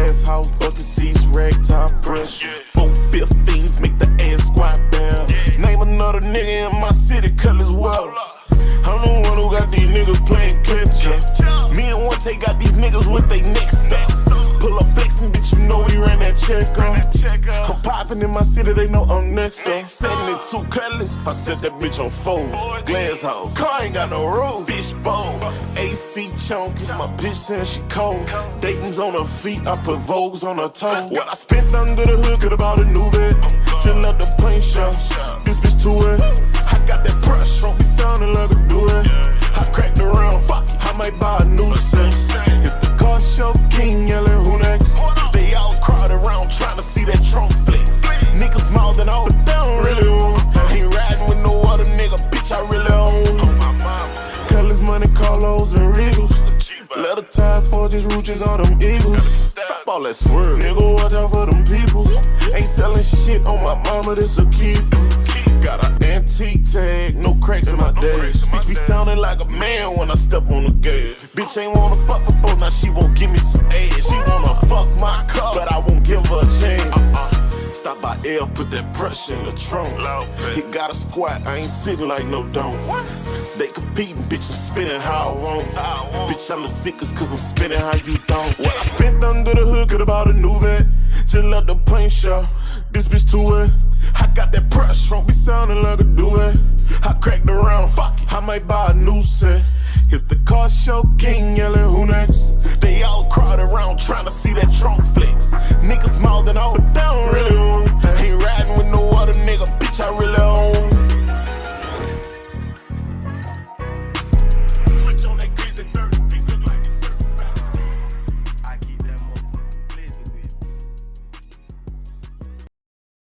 Glass house, bucket seats, rag top pressure. 415s make the ass squat down. Name another nigga in my city, colors well. I'm the one who got these niggas playing catch up. Me and one take got these niggas with they next up. Pull up flexin', bitch, you know we ran that check up. I'm poppin' in my city, they know I'm next up. 72 colors, I set that bitch on 4. Glass house, car ain't got no roof. Fish bowl, AC chunky, my bitch saying she cold. Dayton's on her feet, I put Vogues on her toes. What I spent under the hood, could've bought a new vet. Just let the paint show, this bitch too wet. I got that brush, won't be sounding like a duet. I cracked around, fuck it, I might buy a new set. It's the car show king yelling who next. They all crowd around trying to see that trunk flex. Niggas mouthing out, but they don't really want. Ain't riding with no other nigga, bitch, I really own. Colors, money, Carlos, and Regals. Leather ties, forges, rooches on them eagles. Stop all that swerve, nigga, watch out for them people. Ain't selling shit on my mama, this a keep. Got an antique tag, no cracks in my dash. Bitch be sounding like a man when I step on the gas. Bitch ain't wanna fuck before, now she won't give me some ass. She wanna fuck my car, but I won't give her a chance. Stop by L, put that brush in the trunk. He got a squat, I ain't sitting like no dome. They competing, bitch, I'm spinning how I want. Bitch, I'm the sickest cause I'm spinning how you don't. What I spent under the hood, could've bought a new vet. Just let the paint show, this bitch too wet. I got that brush, won't be sounding like a duet. I cracked around, fuck it, I might buy a new set. It's the car show king yelling who next. They all crowd around trying to see that trunk flex. Niggas mouth